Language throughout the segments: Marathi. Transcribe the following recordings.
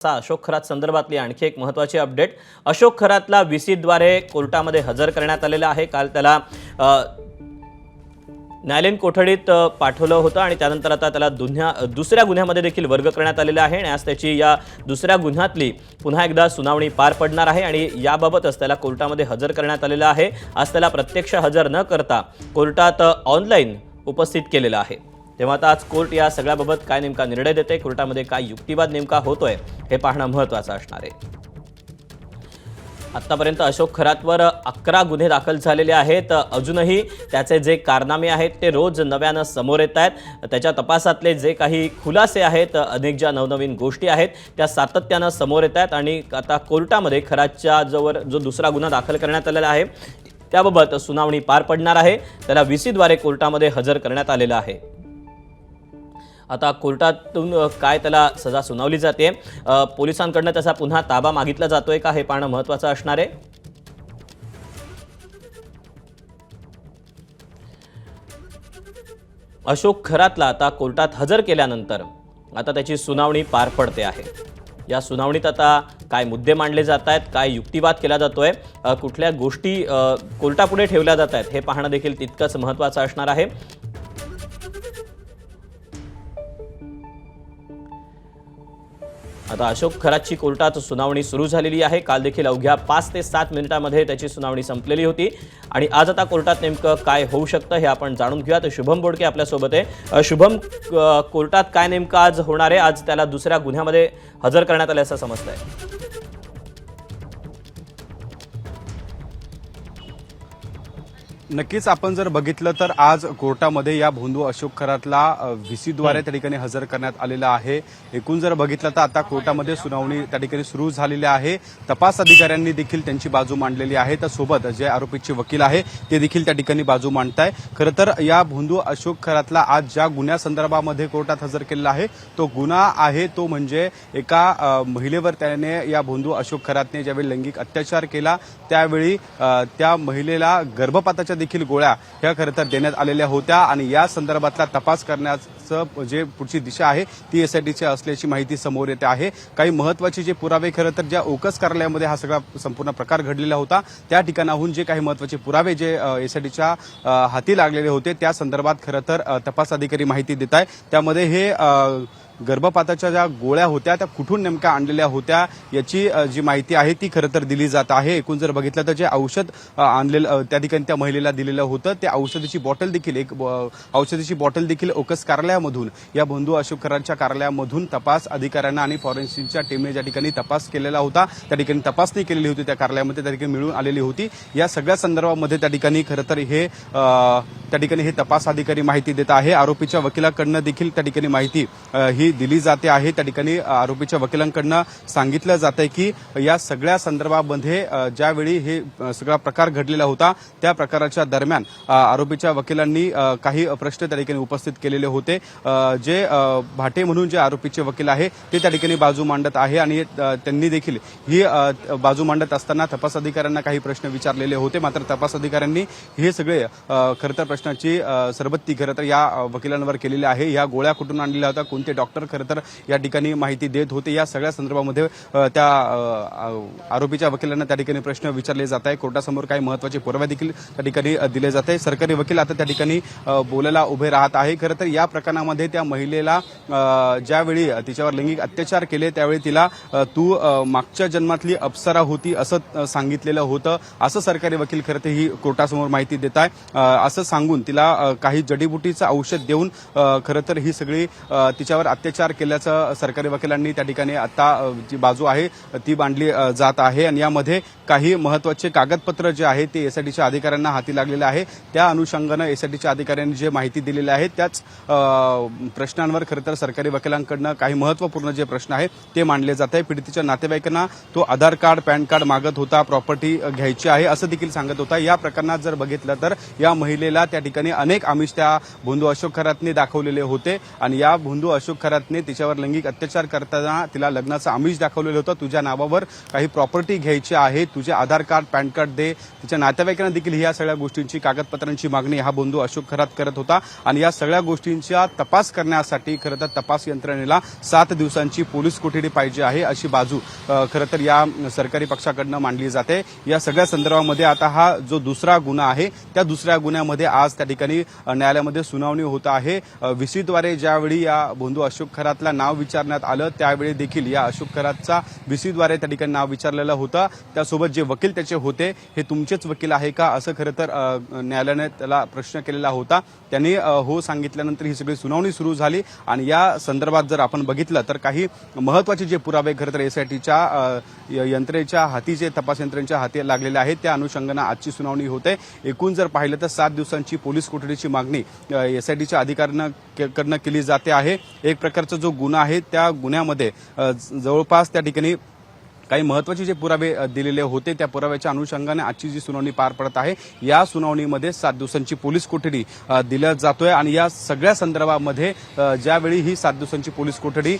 अशोक खरात संदर्भातली आणखी एक महत्त्वाची अपडेट। अशोक खरातला व्हीसीद्वारे कोर्टामध्ये हजर करण्यात आलेला आहे। काल त्याला न्यायालयीन कोठडीत पाठवलं होतं आणि त्यानंतर आता त्याला दुसऱ्या गुन्ह्यामध्ये देखील वर्ग करण्यात आलेला आहे आणि आज त्याची या दुसऱ्या गुन्ह्यातली पुन्हा एकदा सुनावणी पार पडणार आहे आणि याबाबतच त्याला कोर्टामध्ये हजर करण्यात आलेला आहे। आज त्याला प्रत्यक्ष हजर न करता कोर्टात ऑनलाईन उपस्थित केलेला आहे। तेव्हा आता आज कोर्ट या सगळ्याबाबत काय नेमका निर्णय देते, कोर्टामध्ये काय युक्तिवाद नेमका होतोय हे पाहणं महत्त्वाचं असणार आहे। आतापर्यंत अशोक खरातवर 11 गुन्हे दाखल झालेले आहेत। अजूनही त्याचे जे कारनामे आहेत ते रोज नव्यानं समोर येत आहेत। त्याच्या तपासातले जे काही खुलासे आहेत, अनेक ज्या नवनवीन गोष्टी आहेत त्या सातत्यानं समोर येत आहेत आणि आता कोर्टामध्ये खरातच्या जो दुसरा गुन्हा दाखल करण्यात आलेला आहे त्याबाबत सुनावणी पार पडणार आहे। त्याला व्हीसीद्वारे कोर्टामध्ये हजर करण्यात आलेला आहे। आता कोर्टातून काय त्याला सजा सुनावली जाते, पोलिसांकडून त्याचा पुन्हा ताबा मागितला जातोय का हे पाहणं महत्त्वाचं असणार आहे। अशोक खरातला आता कोर्टात हजर केल्यानंतर आता त्याची सुनावणी पार पडते आहे। या सुनावणीत आता काय मुद्दे मांडले जात आहेत, काय युक्तिवाद केला जातोय, कुठल्या गोष्टी कोर्टापुढे ठेवल्या जात आहेत हे पाहणं देखील तितकंच महत्त्वाचं असणार आहे। आता अशोक खरातची कोर्टात सुनावणी सुरू झालेली आहे। काल देखील अवघ्या 5 ते 7 मिनिटांमध्ये त्याची सुनावणी संपलेली होती आणि आज आता कोर्टात नेमकं काय होऊ शकतं हे आपण जाणून घेऊयात। शुभम बोडके आपल्यासोबत आहे। शुभम, कोर्टात काय नेमकं आज होणार आहे? आज त्याला दुसऱ्या गुन्ह्यामध्ये हजर करण्यात आले असं समजतंय। नक्कीच आपण जर बघितलं तर आज कोर्टामध्ये या भोंदू अशोक खरातला व्हीसीद्वारे त्या ठिकाणी हजर करण्यात आलेला आहे। एकूण जर बघितलं तर आता कोर्टामध्ये सुनावणी त्या ठिकाणी सुरू झालेली आहे। तपास अधिकाऱ्यांनी देखील त्यांची बाजू मांडलेली आहे, तर सोबत जे आरोपीचे वकील आहे ते देखील त्या ठिकाणी बाजू मांडताय। खरं तर या भोंदू अशोक खरातला आज ज्या गुन्ह्यासंदर्भामध्ये कोर्टात हजर केलेला आहे तो गुन्हा आहे तो म्हणजे एका महिलेवर त्याने या भोंदू अशोक खरातने ज्यावेळी लैंगिक अत्याचार केला त्यावेळी त्या महिलेला गर्भपाताच्या देखील गोळ्या ह्या खरं तर देण्यात आलेल्या होत्या आणि या संदर्भातला तपास करण्याचं जे पुढची दिशा आहे ती एसआयटीची असल्याची माहिती समोर येते आहे। काही महत्त्वाचे जे पुरावे खरं तर ज्या ओकस कार्यालयामध्ये हा सगळा संपूर्ण प्रकार घडलेला होता त्या ठिकाणाहून जे काही महत्त्वाचे पुरावे जे एसआयटीच्या हाती लागलेले होते त्या संदर्भात खरं तर तपास अधिकारी माहिती देत आहे। त्यामध्ये हे गर्भपाताच्या ज्या गोळ्या होत्या त्या कुठून नेमक्या आणलेल्या होत्या याची जी माहिती आहे ती खरं तर दिली जात आहे। एकूण जर बघितलं तर जे औषध आणलेलं त्या ठिकाणी त्या महिलेला दिलेलं होतं त्या औषधाची बॉटल देखील ओकस कार्यालयामधून या भोंदू अशोक खरातच्या कार्यालयामधून तपास अधिकाऱ्यांना आणि फॉरेन्सिकच्या टीमने ज्या ठिकाणी तपास केलेला होता त्या ठिकाणी तपासणी केलेली होती त्या कार्यालयामध्ये त्या ठिकाणी मिळून आलेली होती। या सगळ्या संदर्भामध्ये त्या ठिकाणी खरं तर हे तपास अधिकारी माहिती देत आहे। आरोपीच्या वकिलांकडून देखील त्या ठिकाणी माहिती ही दिली जाते आहे। त्या ठिकाणी आरोपीच्या वकिलांकडून सांगितलं जातंय की या सगळ्या संदर्भामध्ये ज्यावेळी हे सगळा प्रकार घडलेला होता त्या प्रकाराच्या दरम्यान आरोपीच्या वकिलांनी काही प्रश्न त्या ठिकाणी उपस्थित केलेले होते। जे भाटे म्हणून जे आरोपीचे वकील आहे ते त्या ठिकाणी बाजू मांडत आहे आणि त्यांनी देखील ही बाजू मांडत असताना तपास अधिकाऱ्यांना काही प्रश्न विचारलेले होते, मात्र तपास अधिकाऱ्यांनी हे सगळे खरं तर प्रश्नाची सरबत्ती खरं तर या वकिलांवर केलेली आहे। या गोळ्या कुठून आणलेल्या होत्या, कोणते डॉक्टर खरं तर या ठिकाणी माहिती देत होते, या सगळ्या संदर्भामध्ये त्या आरोपीच्या वकिलांना त्या ठिकाणी प्रश्न विचारले जात आहे। कोर्टासमोर काही महत्त्वाचे पुरावे देखील त्या ठिकाणी दिले जात आहे। सरकारी वकील आता त्या ठिकाणी बोलायला उभे राहत आहे। खरं तर या प्रकरणामध्ये त्या महिलेला ज्यावेळी तिच्यावर लैंगिक अत्याचार केले त्यावेळी तिला तू मागच्या जन्मातली अप्सरा होती असं सांगितलेलं होतं, असं सरकारी वकील खरं तर ही कोर्टासमोर माहिती देत आहे। असं सांगून तिला काही जडीबुटीचं औषध देऊन खरं तर ही सगळी तिच्यावर अत्याचार केल्याचं सरकारी वकिलांनी त्या ठिकाणी आता जी बाजू आहे ती मांडली जात आहे आणि यामध्ये काही महत्त्वाचे कागदपत्र जे आहे ते एसआयटीच्या अधिकाऱ्यांना हाती लागलेले आहे। त्या अनुषंगानं एसआयटीच्या अधिकाऱ्यांनी जे माहिती दिलेली आहे त्याच प्रश्नांवर खरं तर सरकारी वकिलांकडून काही महत्त्वपूर्ण जे प्रश्न आहेत ते मांडले जात आहे। पीडितेच्या नातेवाईकांना तो आधार कार्ड, पॅन कार्ड मागत होता, प्रॉपर्टी घ्यायची आहे असं देखील सांगत होता। या प्रकरणात जर बघितलं तर या महिलेला त्या ठिकाणी अनेक आमिष त्या भोंदू अशोक खरातने दाखवलेले होते आणि या भोंदू अशोक खरातने तिच्यावर लैंगिक अत्याचार करताना तिला लग्नाचं आमिष दाखवलेलं होतं. तुझ्या नावावर काही प्रॉपर्टी घ्यायची आहे, तुझे आधार कार्ड पॅन कार्ड दे. तिच्या नातेवाईकांना देखील या सगळ्या गोष्टींची कागदपत्रांची मागणी हा बंधू अशोक खरात करत होता आणि या सगळ्या गोष्टींचा तपास करण्यासाठी खरं तर तपास यंत्रणेला 7 दिवसांची पोलीस कोठडी पाहिजे आहे अशी बाजू खरं तर या सरकारी पक्षाकडनं मांडली जाते. या सगळ्या संदर्भामध्ये आता हा जो दुसरा गुन्हा आहे त्या दुसऱ्या गुन्ह्यामध्ये आज त्या ठिकाणी न्यायालयामध्ये सुनावणी होत आहे. व्हीसीद्वारे ज्यावेळी या बंधू अशोक खरातला नाव विचारण्यात आलं त्यावेळी देखील या अशोक खरातचा व्हीसीद्वारे त्या ठिकाणी नाव विचारलेलं होतं. त्यासोबत जे वकील त्याचे होते हे तुमचेच वकील आहे का असं खरं तर न्यायालयाने त्याला प्रश्न केलेला होता. त्यांनी हो सांगितल्यानंतर ही सगळी सुनावणी सुरू झाली आणि या संदर्भात जर आपण बघितलं तर काही महत्वाचे जे पुरावे खरं तर एसआयटीच्या यंत्रणेच्या हाती जे तपास यंत्रणेच्या हाती लागलेले आहेत त्या अनुषंगाने आजची होते. एकूण जर पाहिलं तर 7 दिवसांची पोलीस कोठडीची मागणी एसआयटीच्या अधिकाऱ्यांकडून केली जाते आहे. एक प्रकारचा जो गुन्हा आहे त्या गुन्ह्यामध्ये जवळपास त्या ठिकाणी काही महत्वाचे जे पुरावे दिलेले होते त्या पुराव्याच्या अनुषंगाने आजची जी सुनावणी पार पडत आहे या सुनावणीमध्ये 7 दिवसांची पोलीस कोठडी दिल्या जातोय आणि या सगळ्या संदर्भामध्ये ज्यावेळी ही 7 दिवसांची पोलीस कोठडी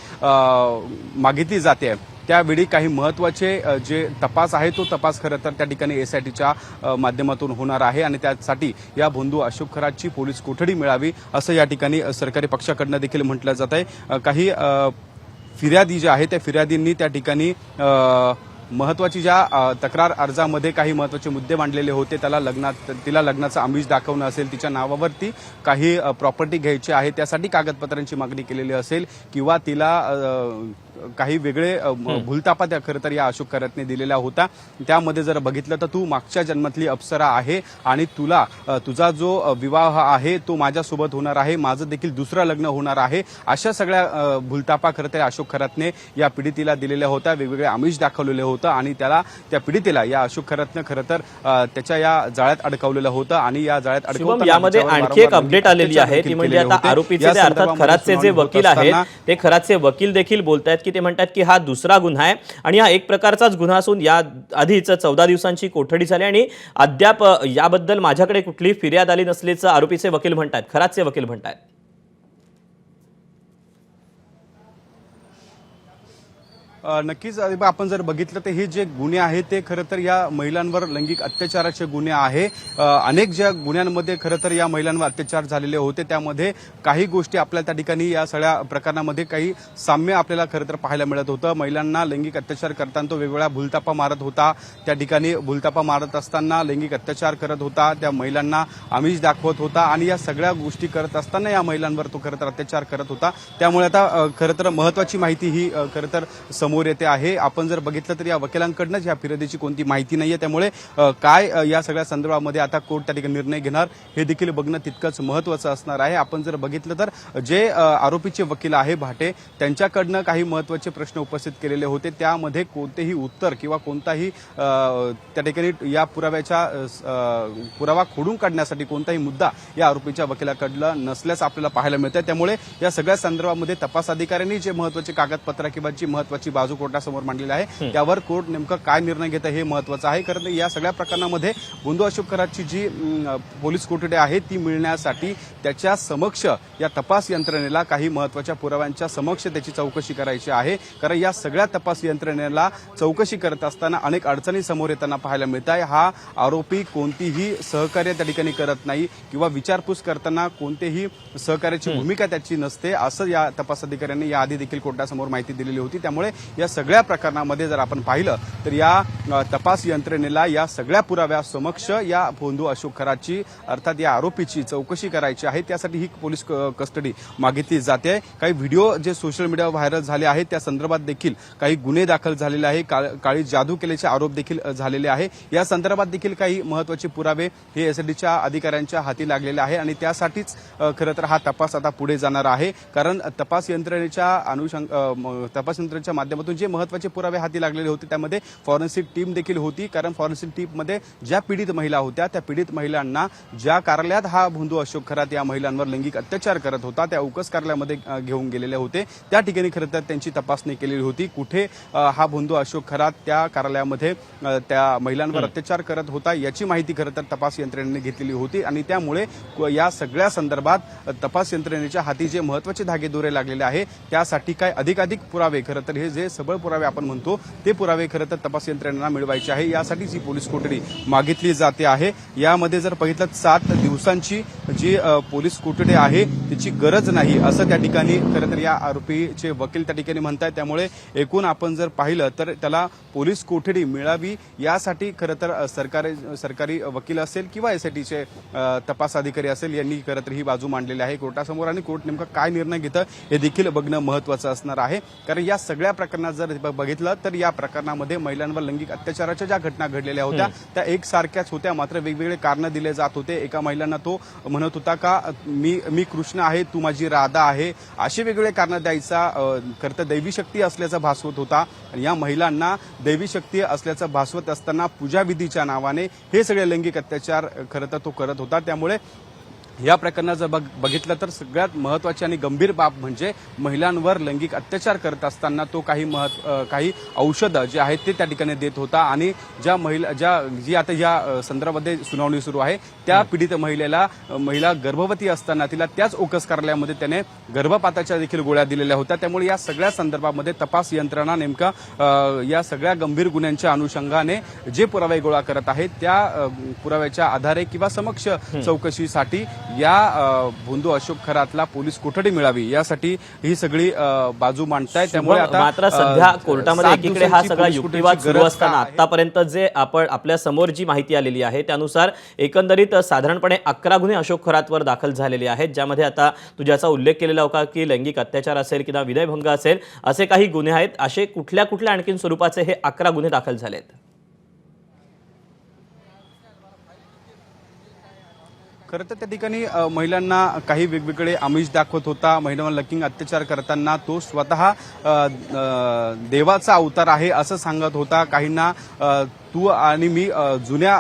मागितली जाते त्यावेळी काही महत्वाचे जे तपास आहे तो तपास खरं तर त्या ठिकाणी एसआयटीच्या माध्यमातून होणार आहे आणि त्यासाठी या बंधू अशोक खरातची पोलीस कोठडी मिळावी असं या ठिकाणी सरकारी पक्षाकडनं देखील म्हटलं जात आहे. काही फिर्यादी ज्या आहेत त्या फिर्यादींनी त्या ठिकाणी महत्वाची ज्या तक्रार अर्जामध्ये काही महत्वाचे मुद्दे मांडलेले होते तिला लग्नाचं आमिष दाखवणं असेल, तिच्या नावावरती काही प्रॉपर्टी घ्यायची आहे त्यासाठी कागदपत्रांची मागणी केलेली असेल किंवा तिला काही वेगळे भूलतापा त्या खरं तर या अशोक खरातने दिलेला होता. त्यामध्ये जर बघितलं तर तू मागच्या जन्मातली अप्सरा आहे आणि तुझा जो विवाह आहे तो माझ्यासोबत होणार आहे, माझं देखील दुसरं लग्न होणार आहे, अशा सगळ्या भूलतापा खरं तर अशोक खरातने या पीडितीला दिलेल्या होत्या. वेगवेगळे आमिष दाखवलेले होतं आणि त्या पीडितीला या अशोक खरातने खरं तर त्याच्या या जाळ्यात अडकवलेलं होतं आणि या जाळ्यात अडकवताना यामध्ये आणखी एक अपडेट आलेली आहे ती म्हणजे आता आरोपीचे अर्थात खरातचे जे वकील आहेत ते खरातचे वकील देखील बोलतायत की ते म्हणतात की हा दुसरा गुन्हा आहे आणि हा एक प्रकारचाच गुन्हा असून या आधीच 14 दिवसांची कोठडी झाली आणि अद्याप याबद्दल माझ्याकडे कुठली फिर्याद आली नसल्याचं आरोपीचे वकील म्हणतात, खरातचे वकील म्हणतात. नक्कीच आपण जर बघितलं तर हे जे गुन्हे आहेत ते खरं तर या महिलांवर लैंगिक अत्याचाराचे गुन्हे आहे. अनेक ज्या गुन्ह्यांमध्ये खरं तर या महिलांवर अत्याचार झालेले होते त्यामध्ये काही गोष्टी आपल्या त्या ठिकाणी या सगळ्या प्रकरणामध्ये काही साम्य आपल्याला खरं तर पाहायला मिळत होतं. महिलांना लैंगिक अत्याचार करताना तो वेगवेगळ्या भूलतापा मारत होता, त्या ठिकाणी भूलतापा मारत असताना लैंगिक अत्याचार करत होता, त्या महिलांना आमिष दाखवत होता आणि या सगळ्या गोष्टी करत असताना या महिलांवर तो खरं तर अत्याचार करत होता. त्यामुळे आता खरं तर महत्वाची माहिती ही खरं तर समोर येते आहे. आपण जर बघितलं तर या वकिलांकडूनच या फिर्यादीची कोणती माहिती नाहीये त्यामुळे काय या सगळ्या संदर्भामध्ये आता कोर्ट त्या ठिकाणी निर्णय घेणार हे देखील बघणं तितकंच महत्वाचं असणार आहे. आपण जर बघितलं तर जे आरोपीचे वकील आहे भाटे त्यांच्याकडनं काही महत्वाचे प्रश्न उपस्थित केलेले होते त्यामध्ये कोणतेही उत्तर किंवा कोणताही त्या ठिकाणी या पुरावा खोडून काढण्यासाठी कोणताही मुद्दा या आरोपीच्या वकिलाकडनं नसल्याचं आपल्याला पाहायला मिळतं. त्यामुळे या सगळ्या संदर्भामध्ये तपास अधिकाऱ्यांनी जे महत्वाचे कागदपत्र किंवा जी महत्वाची बाजू कोर्टासमोर मांडलेली आहे त्यावर कोर्ट नेमकं काय निर्णय घेतं हे महत्वाचं आहे. कारण या सगळ्या प्रकरणामध्ये बंधू अशोक खरातची जी पोलीस कोठडी आहे ती मिळण्यासाठी त्याच्या समक्ष या तपास यंत्रणेला काही महत्वाच्या पुराव्यांच्या समक्ष त्याची चौकशी करायची आहे. कारण या सगळ्या तपास यंत्रणेला चौकशी करत असताना अनेक अडचणी समोर येताना पाहायला मिळत आहे. हा आरोपी कोणतीही सहकार्य त्या ठिकाणी करत नाही किंवा विचारपूस करताना कोणतेही सहकार्याची भूमिका त्याची नसते असं या तपास अधिकाऱ्यांनी याआधी देखील कोर्टासमोर माहिती दिलेली होती. त्यामुळे या सगळ्या प्रकरणामध्ये जर आपण पाहिलं तर या तपास यंत्रणेला या सगळ्या पुराव्या समक्ष या बंधू अशोक खरातची अर्थात या आरोपीची चौकशी करायची आहे. त्यासाठी ही पोलीस कस्टडी मागितली जाते. काही व्हिडिओ जे सोशल मीडियावर व्हायरल झाले आहेत त्या संदर्भात देखील काही गुन्हे दाखल झालेले आहे, काळी जादू केल्याचे आरोप देखील झालेले आहे. या संदर्भात देखील काही महत्वाचे पुरावे हे एसआयटीच्या अधिकाऱ्यांच्या हाती लागलेले आहे आणि त्यासाठीच खरं तर हा तपास आता पुढे जाणार आहे. कारण तपास यंत्रणेच्या माध्यमातून माध्यमातून जे महत्त्वाचे पुरावे हाती लागलेले होते त्यामध्ये फॉरेन्सिक टीम देखील होती, कारण फॉरेन्सिक टीममध्ये ज्या पीडित महिला होत्या त्या पीडित महिलांना ज्या कार्यालयात हा भोंदू अशोक खरात या महिलांवर लैंगिक अत्याचार करत होता त्या उकस कार्यालयामध्ये घेऊन गेलेले होते, त्या ठिकाणी खरं तर त्यांची तपासणी केलेली होती. कुठे हा भोंदू अशोक खरात त्या कार्यालयामध्ये त्या महिलांवर अत्याचार करत होता याची माहिती खरं तर तपास यंत्रणेने घेतलेली होती आणि त्यामुळे या सगळ्या संदर्भात तपास यंत्रणेच्या हाती जे महत्त्वाचे धागेदोरे लागलेले आहे त्यासाठी काय अधिकाधिक पुरावे खरं तर हे जे सबळ पुरावे आपण म्हणतो ते पुरावे खरं तर तपास यंत्रणेला मिळवायचे आहे, यासाठी जी पोलीस कोठडी मागितली जाते आहे. यामध्ये जर बघितलं 7 दिवसांची जी पोलीस कोठडी आहे त्याची गरज नाही असं त्या ठिकाणी खरं तर या आरोपीचे वकील त्या ठिकाणी म्हणतात. त्यामुळे एकूण आपण जर पाहिलं तर त्याला पोलीस कोठडी मिळावी यासाठी खरं तर सरकारी वकील असेल किंवा एसआयटीचे तपास अधिकारी असेल यांनी खरं तर ही बाजू मांडलेली आहे कोर्टासमोर आणि कोर्ट नेमका काय निर्णय घेतं हे देखील बघणं महत्त्वाचं असणार आहे. कारण या सगळ्या प्रकरणात जर बघितलं तर या प्रकरणामध्ये महिलांवर लैंगिक अत्याचाराच्या ज्या घटना घडलेल्या होत्या त्या एकसारख्याच होत्या, मात्र वेगवेगळे कारण दिले जात होते. एका महिलांना तो म्हणत होता का मी कृष्ण आहे तू माझी राधा आहे, असे वेगवेगळे कारण द्यायचा खरं तर दैवी शक्ती असल्याचा भासवत होता. आणि या महिलांना दैवी शक्ती असल्याचं भासवत असताना पूजाविधीच्या नावाने हे सगळे लैंगिक अत्याचार खरं तर तो करत होता. त्यामुळे या प्रकरणात जर बघितलं तर सगळ्यात महत्त्वाची आणि गंभीर बाब म्हणजे महिलांवर लैंगिक अत्याचार करत असताना तो काही औषधं जे आहेत ते त्या ठिकाणी देत होता आणि जी आता या संदर्भामध्ये सुनावणी सुरू आहे त्या पीडित महिला गर्भवती असताना तिला त्याच ओकस कार्यालयामध्ये त्याने गर्भपाताच्या देखील गोळ्या दिलेल्या होत्या. त्यामुळे या सगळ्या संदर्भामध्ये तपास यंत्रणा नेमका या सगळ्या गंभीर गुन्ह्यांच्या अनुषंगाने जे पुरावे गोळा करत आहेत त्या पुराव्याच्या आधारे किंवा समक्ष चौकशीसाठी या भोंदू अशोक खरातला पोलीस कोठडी मिळावी यासाठी ही सगळी बाजू मांडताय. त्यामुळे आता मात्र सध्या कोर्टामध्ये एकीकडे हा सगळा युक्तिवाद सुरू असताना आतापर्यंत जे आपल्या समोर जी माहिती आलेली आहे त्यानुसार एकंदरीत साधारणपणे 11 गुन्हे अशोक खरातवर दाखल झालेले आहेत, ज्यामध्ये आता तू ज्याचा उल्लेख केलेला होता की लैंगिक अत्याचार असेल किंवा विनयभंग असेल असे काही गुन्हे आहेत. असे कुठल्या आणखीन स्वरूपाचे हे 11 गुन्हे दाखल झालेत? खरं तर त्या ठिकाणी महिलांना काही वेगवेगळे आमिष दाखवत होता. महिलांवर लैंगिक अत्याचार करताना तो स्वतः देवाचा अवतार आहे असं सांगत होता. काहींना तू आणि मी जुन्या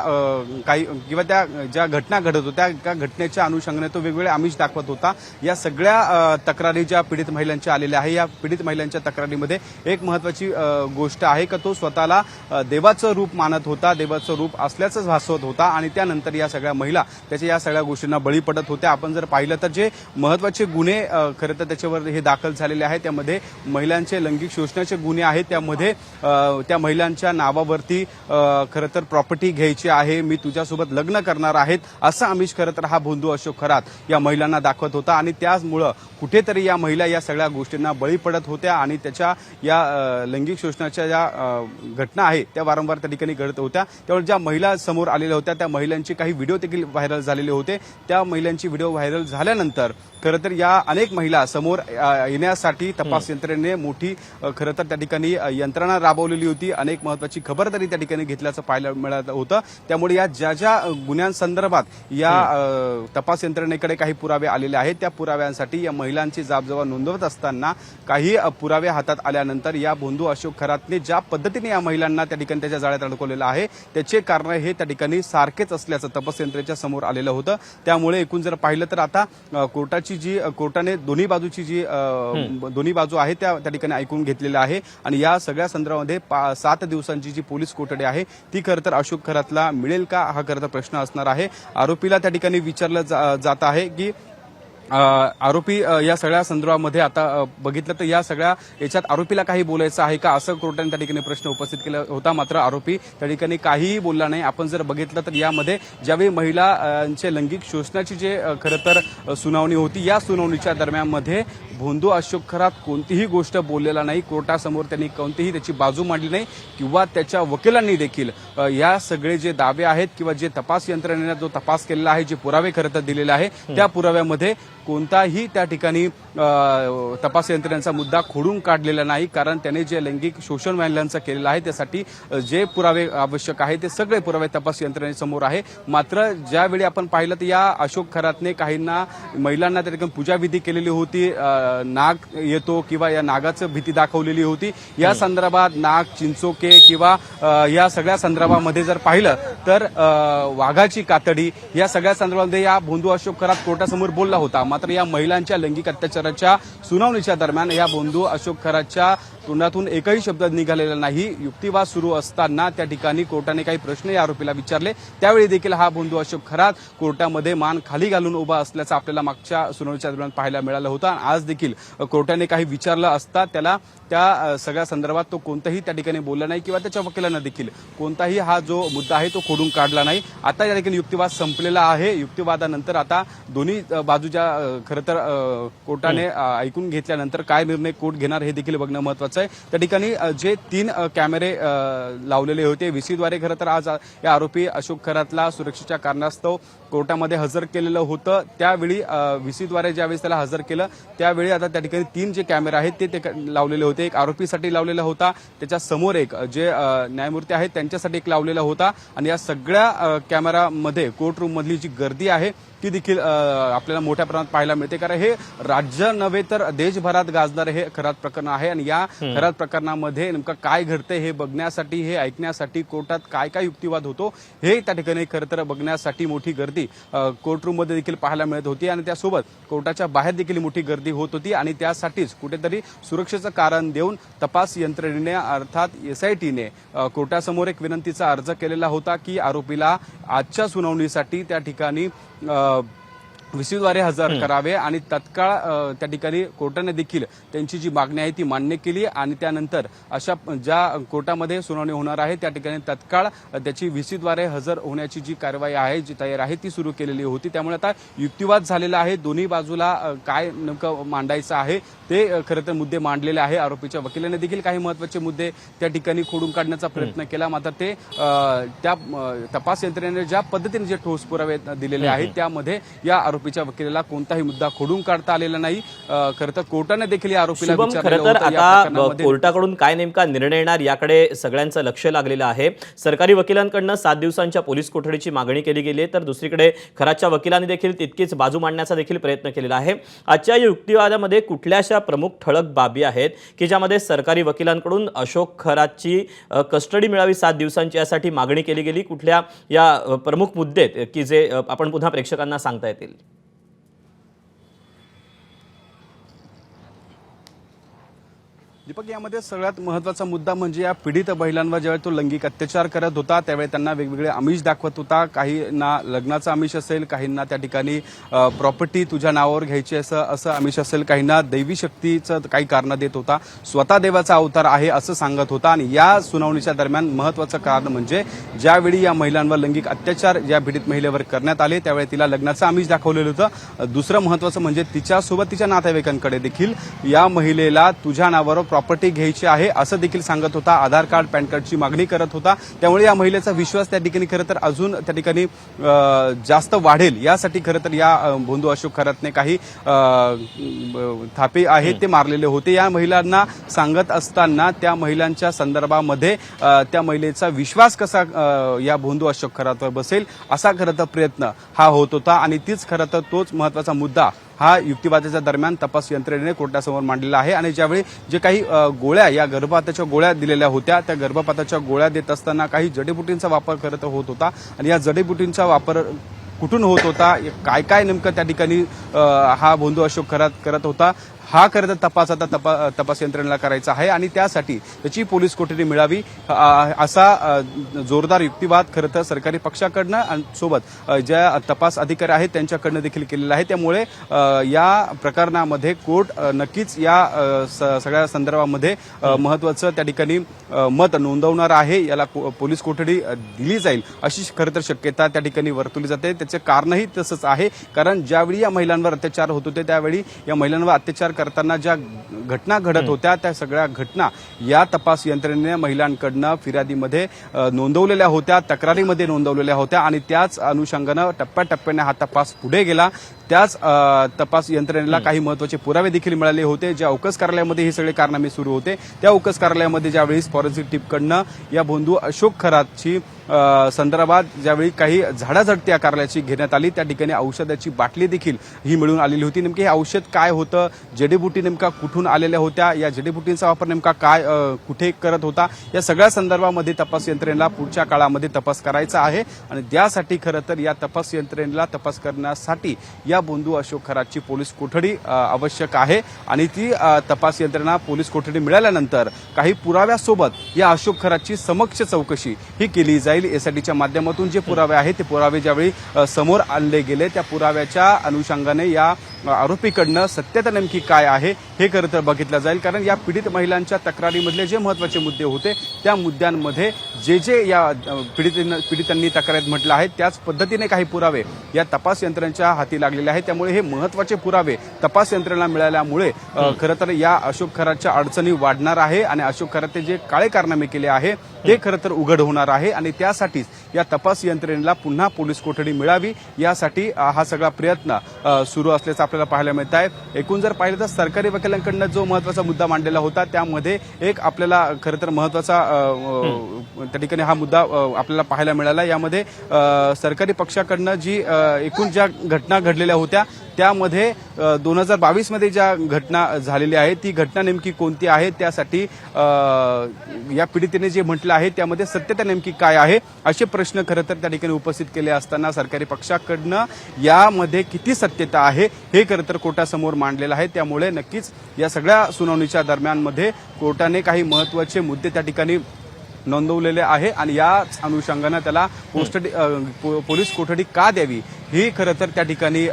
काही किंवा त्या ज्या घटना घडत होत्या त्या घटनेच्या अनुषंगाने तो वेगवेगळे आमिष दाखवत होता. या सगळ्या तक्रारी ज्या पीडित महिलांच्या आलेल्या आहे या पीडित महिलांच्या तक्रारीमध्ये एक महत्त्वाची गोष्ट आहे की तो स्वतःला देवाचं रूप मानत होता, देवाचं रूप असल्याचंच भासवत होता आणि त्यानंतर या सगळ्या महिला त्याच्या या सगळ्या गोष्टींना बळी पडत होत्या. आपण जर पाहिलं तर जे महत्त्वाचे गुन्हे खरं तर त्याच्यावर हे दाखल झालेले आहेत त्यामध्ये महिलांचे लैंगिक शोषणाचे गुन्हे आहेत. त्यामध्ये त्या महिलांच्या नावावरती खरं तर प्रॉपर्टी घ्यायची आहे, मी तुझ्यासोबत लग्न करणार आहेत असं आमिष खरं तर हा भोंदू अशोक खरात या महिलांना दाखवत होता आणि त्याचमुळं कुठेतरी या महिला या सगळ्या गोष्टींना बळी पडत होत्या आणि त्याच्या या लैंगिक शोषणाच्या ज्या घटना आहेत त्या वारंवार त्या ठिकाणी घडत होत्या. त्यामुळे ज्या महिला समोर आलेल्या होत्या त्या महिलांचे काही व्हिडिओ देखील व्हायरल झालेले होते. त्या महिलांची व्हिडिओ व्हायरल झाल्यानंतर खरं तर या अनेक महिला समोर येण्यासाठी तपास यंत्रणेने मोठी खरं तर त्या ठिकाणी यंत्रणा राबवलेली होती. अनेक महत्त्वाची खबरदारी त्या ठिकाणी घेतल्याचं पाहायला मिळालं होतं. त्यामुळे या ज्या गुन्ह्यांसंदर्भात या तपास यंत्रणेकडे काही पुरावे आलेले आहेत त्या पुराव्यांसाठी या महिलांची जाबजबा नोंदवत असताना काही पुरावे हातात आल्यानंतर या भोंदू अशोक खरातने ज्या पद्धतीने या महिलांना त्या ठिकाणी त्याच्या जाळ्यात अडकवलेलं आहे त्याचे कारण हे त्या ठिकाणी सारखेच असल्याचं तपास यंत्रणेच्या समोर आलेलं होतं. त्यामुळे एकूण जर पाहिलं तर आता कोर्टाने दोन्ही बाजू आहे त्या ठिकाणी ऐकून घेतलेल्या आहे आणि या सगळ्या संदर्भामध्ये 7 दिवसांची जी पोलीस कोठडी आहे ती खरं तर अशोक खरातला मिळेल का हा खरं तर प्रश्न असणार आहे. आरोपीला त्या ठिकाणी विचारलं जात आहे की आरोपी या सगळ्या संदर्भामध्ये आता बघितलं तर या सगळ्या याच्यात आरोपीला काही बोलायचं आहे का असं कोर्टाने त्या ठिकाणी प्रश्न उपस्थित केला होता. मात्र आरोपी त्या ठिकाणी काहीही बोलला नाही. आपण जर बघितलं तर यामध्ये ज्यावेळी महिलांचे लैंगिक शोषणाची जे खरं तर सुनावणी होती या सुनावणीच्या दरम्यानमध्ये भोंदू अशोक खरात कोणतीही गोष्ट बोललेला नाही. कोर्टासमोर त्यांनी कोणतीही त्याची बाजू मांडली नाही किंवा त्याच्या वकिलांनी देखील या सगळे जे दावे आहेत किंवा जे तपास यंत्रणेने जो तपास केलेला आहे जे पुरावे खरं तर दिलेले आहे त्या पुराव्यामध्ये कोणताही त्या ठिकाणी तपास यंत्रणेचा मुद्दा खोडून काढलेला नाही. कारण त्याने जे लैंगिक शोषण महिलांचं केलेलं आहे त्यासाठी जे पुरावे आवश्यक आहे ते सगळे पुरावे तपास यंत्रणेसमोर आहे. मात्र ज्यावेळी आपण पाहिलं तर या अशोक खरातने काहींना महिलांना त्या ठिकाणी पूजाविधी केलेली होती, नाग येतो किंवा या नागाचं भीती दाखवलेली होती। या संदर्भात नाग, चिंचोके किंवा या सगळ्या संदर्भामध्ये जर पाहिलं तर वाघाची कातडी या सगळ्या संदर्भामध्ये या भोंदू अशोक खरात कोर्टासमोर बोलला होता। मात्र या महिलांच्या लैंगिक अत्याचाराच्या सुनावणीच्या दरम्यान या भोंदू अशोक खरातच्या तोंडातून एकही शब्द निघालेला नाही। युक्तिवाद सुरू असताना त्या ठिकाणी कोर्टाने काही प्रश्न या आरोपीला विचारले, त्यावेळी देखील हा भोंदू अशोक खरात कोर्टामध्ये मान खाली घालून उभा असल्याचं आपल्याला मागच्या सुनावणीच्या दरम्यान पाहायला मिळालं होतं। आज देखील कोर्टाने काही विचारलं असता त्याला त्या सगळ्या संदर्भात तो कोणताही त्या ठिकाणी बोलला नाही किंवा त्याच्या वकिलांना देखील कोणताही हा जो मुद्दा आहे तो खोडून काढला नाही। आता या ठिकाणी युक्तिवाद संपलेला आहे। युक्तिवादानंतर आता दोन्ही बाजूच्या खरं तर कोर्टाने ऐकून घेतल्यानंतर काय निर्णय कोर्ट घेणार हे देखील बघणं महत्त्वाचं आहे। त्या ठिकाणी जे 3 कॅमेरे लावलेले होते व्हीसीद्वारे खरं तर आज या आरोपी अशोक खरातला सुरक्षेच्या कारणास्तव कोर्टामध्ये हजर केलेलं होतं। त्यावेळी व्हीसीद्वारे ज्यावेळेस त्याला हजर केलं त्यावेळी आता त्या ठिकाणी 3 जे कॅमेरे आहेत ते लावलेले होते। एक आरोपीसाठी लावलेला होता, त्याच्या समोर एक जे न्यायमूर्ती आहेत त्यांच्यासाठी एक लावलेला होता आणि या सगळ्या कॅमेरामध्ये कोर्ट रूम मधली जी गर्दी आहे ती देखील आपल्याला मोठ्या प्रमाणात पाहायला मिळते। कारण हे राज्य नव्हे तर देशभरात गाजणारे हे खरात प्रकरण आहे आणि या खरात प्रकरणामध्ये नेमकं काय घडतंय हे बघण्यासाठी, हे ऐकण्यासाठी कोर्टात काय काय युक्तिवाद होतो हे त्या ठिकाणी खरं तर बघण्यासाठी मोठी गर्दी कोर्ट रूम मध्ये देखील पाहायला मिळत होती आणि त्यासोबत कोर्टाच्या बाहेर देखील मोठी गर्दी होत होती आणि त्यासाठीच कुठेतरी सुरक्षेचं कारण देऊन तपास यंत्रणेने अर्थात SITने कोर्टासमोर एक विनंतीचा अर्ज केलेला होता की आरोपीला आजच्या सुनावणीसाठी त्या ठिकाणी व्हीसीद्वारे हजर करावे आणि तत्काळ त्या ठिकाणी कोर्टाने देखील त्यांची जी मागणी आहे ती मान्य केली आणि त्यानंतर अशा ज्या कोर्टामध्ये सुनावणी होणार आहे त्या ठिकाणी तत्काळ त्याची व्हीसीद्वारे हजर होण्याची जी कारवाई आहे, जी तयारी आहे ती सुरू केलेली होती। त्यामुळे आता युक्तिवाद झालेला आहे, दोन्ही बाजूला काय नेमकं मांडायचं आहे ते खरं तर मुद्दे मांडलेले आहे। आरोपीच्या वकिलाने देखील काही महत्त्वाचे मुद्दे त्या ठिकाणी खोडून काढण्याचा प्रयत्न केला, मात्र ते त्या तपास यंत्रणेने ज्या पद्धतीने जे ठोस पुरावे दिलेले आहेत त्यामध्ये या आरोपीच्या वकिलाला कोणताही मुद्दा खोडून काढता आलेला नाही। खरं तर कोर्टाने देखील या आरोपीला खरं तर आता कोर्टाकडून काय नेमका निर्णय येणार याकडे सगळ्यांचं लक्ष लागलेलं आहे। सरकारी वकिलांकडून 7 दिवसांच्या पोलीस कोठडीची मागणी केली गेली आहे तर दुसरीकडे खरातच्या वकिलांनी देखील तितकीच बाजू मांडण्याचा देखील प्रयत्न केलेला आहे। आजच्या युक्तिवादामध्ये कुठल्याशा प्रमुख ठळक बाबी आहेत की ज्यामध्ये सरकारी वकिलांकडून अशोक खरातची कस्टडी मिळावी 7 दिवसांची यासाठी मागणी केली गेली, कुठल्या या प्रमुख मुद्दे की जे आपण पुन्हा प्रेक्षकांना सांगता येतील? दीपक, यामध्ये सगळ्यात महत्त्वाचा मुद्दा म्हणजे या पीडित महिलांवर ज्यावेळी तो लैंगिक अत्याचार करत होता त्यावेळी त्यांना वेगवेगळे आमिष दाखवत होता। काहींना लग्नाचं आमिष असेल, काहींना त्या ठिकाणी प्रॉपर्टी तुझ्या नावावर घ्यायची असं आमिष असेल, काहींना दैवी शक्तीचं काही कारण देत होता, स्वतः देवाचा अवतार आहे असं सांगत होता। आणि या सुनावणीच्या दरम्यान महत्त्वाचं कारण म्हणजे ज्यावेळी या महिलांवर लैंगिक अत्याचार ज्या पीडित महिलेवर करण्यात आले त्यावेळी तिला लग्नाचं आमिष दाखवलेलं होतं। दुसरं महत्त्वाचं म्हणजे तिच्यासोबत तिच्या नातेवाईकांकडे देखील या महिलेला तुझ्या नावावर प्रॉपर्टी घ्यायची आहे असं देखील सांगत होता, आधार कार्ड, पॅन कार्डची मागणी करत होता। त्यामुळे या महिलेचा विश्वास त्या ठिकाणी खरं तर अजून त्या ठिकाणी जास्त वाढेल यासाठी खरं तर या भोंदू अशोक खरातने काही थापे आहेत ते मारलेले होते। या महिलांना सांगत असताना त्या महिलांच्या संदर्भामध्ये त्या महिलेचा विश्वास कसा या भोंदू अशोक खरातवर बसेल असा खरं तर प्रयत्न हा होत होता आणि तीच खरं तर तोच महत्त्वाचा मुद्दा हा युक्तिवादाच्या दरम्यान तपास यंत्रणेने कोर्टासमोर मांडलेला आहे। आणि ज्यावेळी जे काही गोळ्या या गर्भपाताच्या गोळ्या दिलेल्या होत्या त्या गर्भपाताच्या गोळ्या देत असताना काही जडीबुटींचा वापर करत होत होता आणि या जडीबुटींचा वापर कुठून होत होता, काय काय नेमकं त्या ठिकाणी हा भोंदू अशोक खरात करत होता हा खरं तर तपास आता तपास यंत्रणेला करायचा आहे आणि त्यासाठी त्याची पोलीस कोठडी मिळावी असा जोरदार युक्तिवाद खरं तर सरकारी पक्षाकडनं आणि सोबत ज्या तपास अधिकारी आहेत त्यांच्याकडनं देखील केलेला आहे। त्यामुळे या प्रकरणामध्ये कोर्ट नक्कीच या सगळ्या संदर्भामध्ये महत्त्वाचं त्या ठिकाणी मत नोंदवणार आहे। याला पोलीस कोठडी दिली जाईल अशी खरं तर शक्यता त्या ठिकाणी वर्तवली जाते। त्याचे कारणही तसंच आहे, कारण ज्यावेळी या महिलांवर अत्याचार होत होते त्यावेळी या महिलांवर अत्याचार करताना ज्या घटना घडत होत्या त्या सगळ्या घटना या तपास यंत्रणेने महिलांकडनं फिर्यादीमध्ये नोंदवलेल्या होत्या, तक्रारीमध्ये नोंदवलेल्या होत्या आणि त्याच अनुषंगानं टप्प्याटप्प्याने हा तपास पुढे गेला। त्याच तपास यंत्रणेला काही महत्त्वाचे पुरावे देखील मिळाले होते। ज्या अवकाश कार्यालयामध्ये हे सगळे कारनामे सुरू होते त्या अवकाश कार्यालयामध्ये ज्यावेळी फॉरेन्सिक टीमकडनं या भोंदू अशोक खरातची संदर्भात ज्यावेळी काही झाडाझडती या कार्यालयाची घेण्यात आली त्या ठिकाणी औषधाची बाटली देखील ही मिळून आलेली होती। नेमके हे औषध काय होतं, जडीबुटी नेमका कुठून आलेल्या होत्या, या जडीबुटींचा वापर नेमका काय कुठे करत होता, या सगळ्या संदर्भामध्ये तपास यंत्रणेला पुढच्या काळामध्ये तपास करायचा आहे आणि त्यासाठी खरं तर या तपास यंत्रणेला तपास करण्यासाठी या बंधू अशोक खरातची पोलीस कोठडी आवश्यक आहे आणि ती तपास यंत्रणा पोलीस कोठडी मिळाल्यानंतर काही पुराव्यासोबत या अशोक खरातची समक्ष चौकशी ही केली जाईल। एसआयटीच्या माध्यमातून जे पुरावे आहेत ते पुरावे ज्यावेळी समोर आणले गेले त्या पुराव्याच्या अनुषंगाने या आरोपीकडनं सत्यता नेमकी काय आहे हे खरं तर बघितलं जाईल, कारण या पीडित महिलांच्या तक्रारीमधले जे महत्त्वाचे मुद्दे होते त्या मुद्द्यांमध्ये जे या पीडितांनी तक्रारीत म्हटलं आहे त्याच पद्धतीने काही पुरावे या तपास यंत्रणेच्या हाती लागलेले आहेत। त्यामुळे हे महत्त्वाचे पुरावे तपास यंत्रणेला मिळाल्यामुळे खरं तर या अशोक खरातच्या अडचणी वाढणार आहे आणि अशोक खरातने जे काळे कारनामे केले आहे ते खरं तर उघड होणार आहे आणि त्यासाठीच या तपास यंत्रणेला पुन्हा पोलीस कोठडी मिळावी यासाठी हा सगळा प्रयत्न सुरू असल्याचं आपल्याला पाहायला मिळत आहे। एकूण जर पाहिलं तर सरकारी वकिलांकडनं जो महत्त्वाचा मुद्दा मांडलेला होता त्यामध्ये एक आपल्याला खरं तर महत्त्वाचा त्या ठिकाणी हा मुद्दा आपल्याला पाहायला मिळाला। यामध्ये सरकारी पक्षाकडनं जी एकूण ज्या घटना घडलेल्या होत्या त्यामध्ये 2022 मध्ये ज्या घटना झालेल्या आहेत ती घटना नेमकी कोणती आहे, त्यासाठी या पीडितेने जे म्हटलं आहे त्यामध्ये सत्यता नेमकी काय आहे असे प्रश्न खरं तर त्या ठिकाणी उपस्थित केले असताना सरकारी पक्षाकडनं यामध्ये किती सत्यता आहे हे खरं तर कोर्टासमोर मांडलेलं आहे। त्यामुळे नक्कीच या सगळ्या सुनावणीच्या दरम्यानमध्ये कोर्टाने काही महत्त्वाचे मुद्दे त्या ठिकाणी नोंदवलेले आहे आणि याच अनुषंगाने त्याला पोलीस कोठडी का द्यावी ही खरं तर त्या ठिकाणी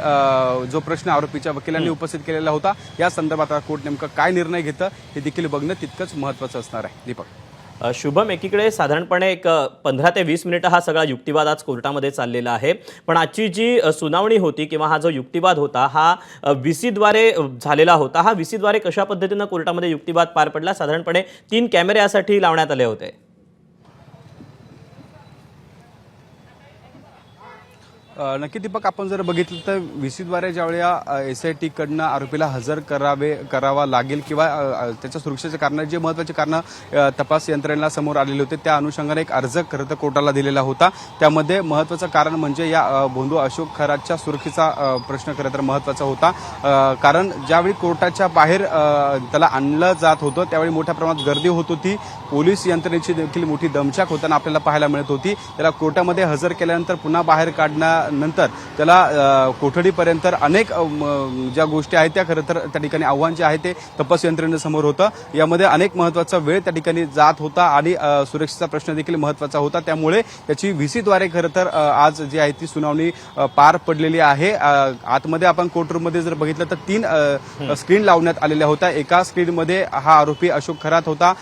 जो प्रश्न आरोपीच्या वकिलांनी उपस्थित केलेला होता या संदर्भात कोर्ट नेमका काय निर्णय घेतं हे देखील बघणं तितकंच महत्त्वाचं असणार आहे। दीपक शुभम, एकीकडे साधारणपणे एक 15 ते 20 मिनिटं हा सगळा युक्तिवाद आज कोर्टामध्ये चाललेला आहे, पण आजची जी सुनावणी होती किंवा हा जो युक्तिवाद होता हा व्हीसीद्वारे झालेला होता। हा व्हीसीद्वारे कशा पद्धतीनं कोर्टामध्ये युक्तिवाद पार पडला? साधारणपणे 3 कॅमेरे यासाठी लावण्यात आले होते। नक्की दीपक, आपण जर बघितलं तर व्हीसीद्वारे ज्यावेळी एसआयटी कडनं आरोपीला हजर करावा लागेल किंवा त्याच्या सुरक्षेच्या कारण जे महत्त्वाचे कारण तपास यंत्रणेला समोर आलेले होते त्या अनुषंगाने एक अर्ज खरं तर कोर्टाला दिलेला होता। त्यामध्ये महत्त्वाचं कारण म्हणजे या बंधू अशोक खरातच्या सुरक्षेचा प्रश्न खरं तर महत्त्वाचा होता, कारण ज्यावेळी कोर्टाच्या बाहेर त्याला आणलं जात होतं त्यावेळी मोठ्या प्रमाणात गर्दी होत होती, पोलीस यंत्रणेची देखील मोठी दमछाक होताना आपल्याला पाहायला मिळत होती। त्याला कोर्टामध्ये हजर केल्यानंतर पुन्हा बाहेर काढण्यानंतर त्याला कोठडीपर्यंत अनेक ज्या गोष्टी आहेत त्या खरं तर त्या ठिकाणी आव्हान जे आहे ते तपास यंत्रणेसमोर होतं। यामध्ये अनेक महत्त्वाचा वेळ त्या ठिकाणी जात होता आणि सुरक्षेचा प्रश्न देखील महत्त्वाचा होता। त्यामुळे त्याची व्हीसीद्वारे खरं तर आज जी आहे ती सुनावणी पार पडलेली आहे। आतमध्ये आपण कोर्टरूममध्ये जर बघितलं तर 3 स्क्रीन लावण्यात आलेल्या होत्या। एका स्क्रीनमध्ये हा आरोपी अशोक खरात होता,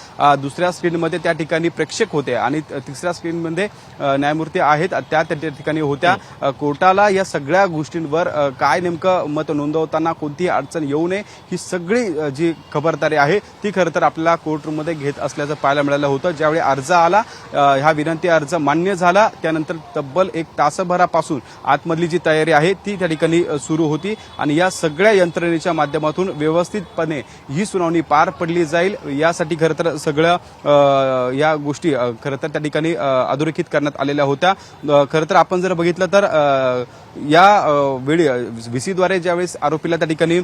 दुसऱ्या स्क्रीनमध्ये त्या ठिकाणी प्रेक्षक होते आणि तिसऱ्या स्क्रीनमध्ये न्यायमूर्ती आहेत त्या ठिकाणी होत्या। कोर्टाला या सगळ्या गोष्टींवर काय नेमकं मत नोंदवताना कोणतीही अडचण येऊ नये ही सगळी जी खबरदारी आहे ती खरं तर आपल्याला कोर्टरूममध्ये घेत असल्याचं पाहायला मिळालं होतं। ज्यावेळी अर्ज आला, हा विनंती अर्ज मान्य झाला, त्यानंतर तब्बल 1 तासभरापासून आतमधली जी तयारी आहे ती त्या ठिकाणी सुरू होती आणि या सगळ्या यंत्रणेच्या माध्यमातून व्यवस्थितपणे ही सुनावणी पार पडली जाईल यासाठी खरं तर सगळं या गोष्टी खरं तर त्या ठिकाणी अधोरेखित करण्यात आलेल्या होत्या। खरं तर आपण जर बघितलं तर या वेळी व्हीसीद्वारे ज्यावेळेस आरोपीला त्या ठिकाणी